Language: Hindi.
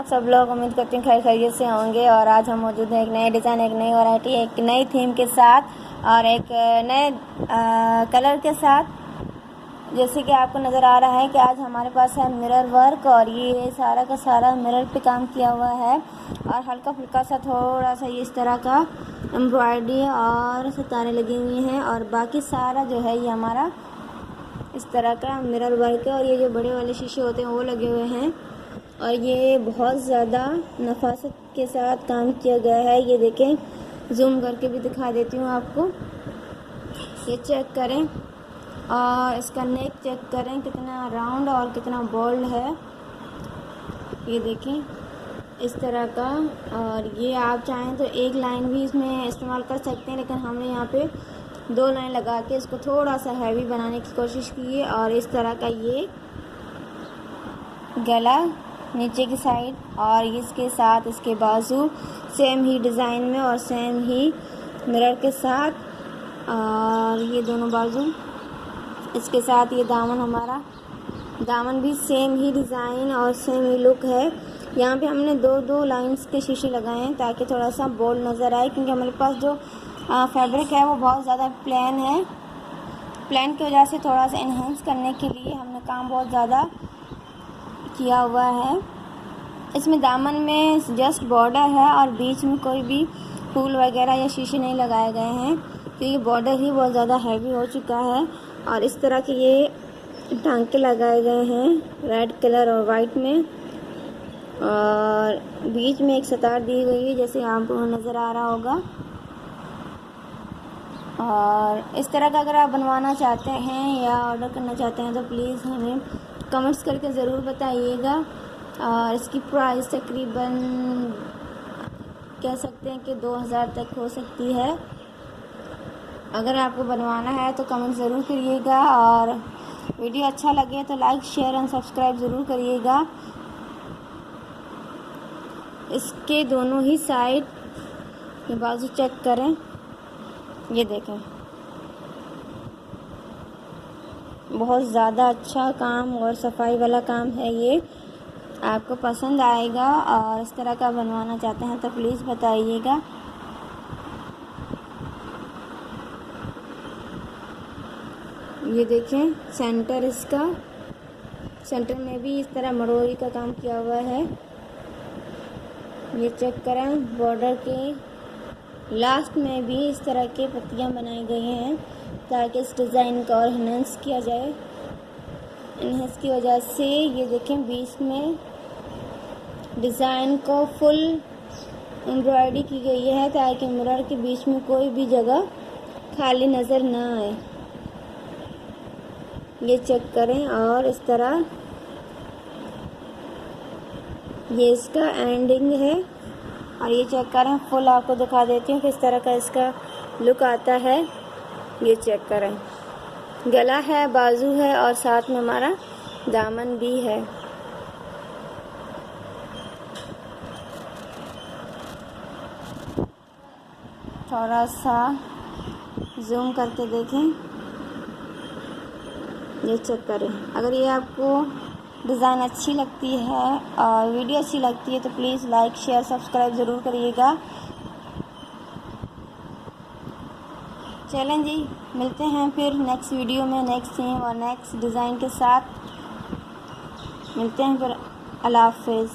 सब लोग। उम्मीद करती हूँ खैर खैरियत से होंगे। और आज हम मौजूद हैं एक नए डिज़ाइन, एक नई वैरायटी, एक नई थीम के साथ और एक नए कलर के साथ। जैसे कि आपको नज़र आ रहा है कि आज हमारे पास है मिरर वर्क, और ये सारा का सारा मिरर पे काम किया हुआ है और हल्का फुल्का सा थोड़ा सा ये इस तरह का एम्ब्रॉयडरी और सितारे लगी हुई हैं, और बाकी सारा जो है ये हमारा इस तरह का मिरर वर्क है। और ये जो बड़े वाले शीशे होते हैं वो लगे हुए हैं, और ये बहुत ज़्यादा नफासत के साथ काम किया गया है। ये देखें, जूम करके भी दिखा देती हूँ आपको। ये चेक करें और इसका नेक चेक करें कितना राउंड और कितना बोल्ड है। ये देखें इस तरह का। और ये आप चाहें तो एक लाइन भी इसमें इस्तेमाल कर सकते हैं, लेकिन हमने यहाँ पे 2 लाइन लगा के इसको थोड़ा सा हैवी बनाने की कोशिश की है। और इस तरह का ये गला नीचे की साइड, और इसके साथ इसके बाजू सेम ही डिज़ाइन में और सेम ही मिरर के साथ, और ये दोनों बाजू इसके साथ। ये दामन, हमारा दामन भी सेम ही डिज़ाइन और सेम ही लुक है। यहाँ पे हमने 2 लाइंस के शीशे लगाए हैं ताकि थोड़ा सा बोल्ड नज़र आए, क्योंकि हमारे पास जो फैब्रिक है वो बहुत ज़्यादा प्लेन है। प्लेन की वजह से थोड़ा सा इन्हेंस करने के लिए हमने काम बहुत ज़्यादा किया हुआ है। इसमें दामन में जस्ट बॉर्डर है और बीच में कोई भी फूल वगैरह या शीशे नहीं लगाए गए हैं, क्योंकि बॉर्डर ही बहुत ज़्यादा हैवी हो चुका है। और इस तरह के ये टांके लगाए गए हैं रेड कलर और वाइट में, और बीच में एक सितार दी गई है जैसे आपको नज़र आ रहा होगा। और इस तरह का अगर आप बनवाना चाहते हैं या ऑर्डर करना चाहते हैं तो प्लीज़ हमें कमेंट्स करके ज़रूर बताइएगा। और इसकी प्राइस तकरीबन कह सकते हैं कि 2000 तक हो सकती है। अगर आपको बनवाना है तो कमेंट ज़रूर करिएगा, और वीडियो अच्छा लगे तो लाइक, शेयर एंड सब्सक्राइब ज़रूर करिएगा। इसके दोनों ही साइड ये बाजू चेक करें, ये देखें, बहुत ज़्यादा अच्छा काम और सफाई वाला काम है। ये आपको पसंद आएगा, और इस तरह का बनवाना चाहते हैं तो प्लीज़ बताइएगा। ये देखें सेंटर, इसका सेंटर में भी इस तरह मरोड़ी का काम किया हुआ है। ये चेक करें, बॉर्डर के लास्ट में भी इस तरह के पत्तियां बनाई गई हैं ताकि इस डिज़ाइन को और इन्हेंस किया जाए। इन्हेंस की वजह से ये देखें बीच में डिज़ाइन को फुल एम्ब्रॉयडरी की गई है ताकि मिरर के बीच में कोई भी जगह खाली नज़र ना आए। ये चेक करें, और इस तरह ये इसका एंडिंग है। और ये चेक करें, फुल आपको दिखा देती हूँ किस तरह का इसका लुक आता है। ये चेक करें, गला है, बाजू है, और साथ में हमारा दामन भी है। थोड़ा सा जूम करके देखें, ये चेक करें। अगर ये आपको डिज़ाइन अच्छी लगती है और वीडियो अच्छी लगती है तो प्लीज़ लाइक, शेयर, सब्सक्राइब ज़रूर करिएगा। चलें जी, मिलते हैं फिर नेक्स्ट वीडियो में नेक्स्ट थीम और नेक्स्ट डिज़ाइन के साथ। मिलते हैं फिर। अल्लाह हाफ़िज़।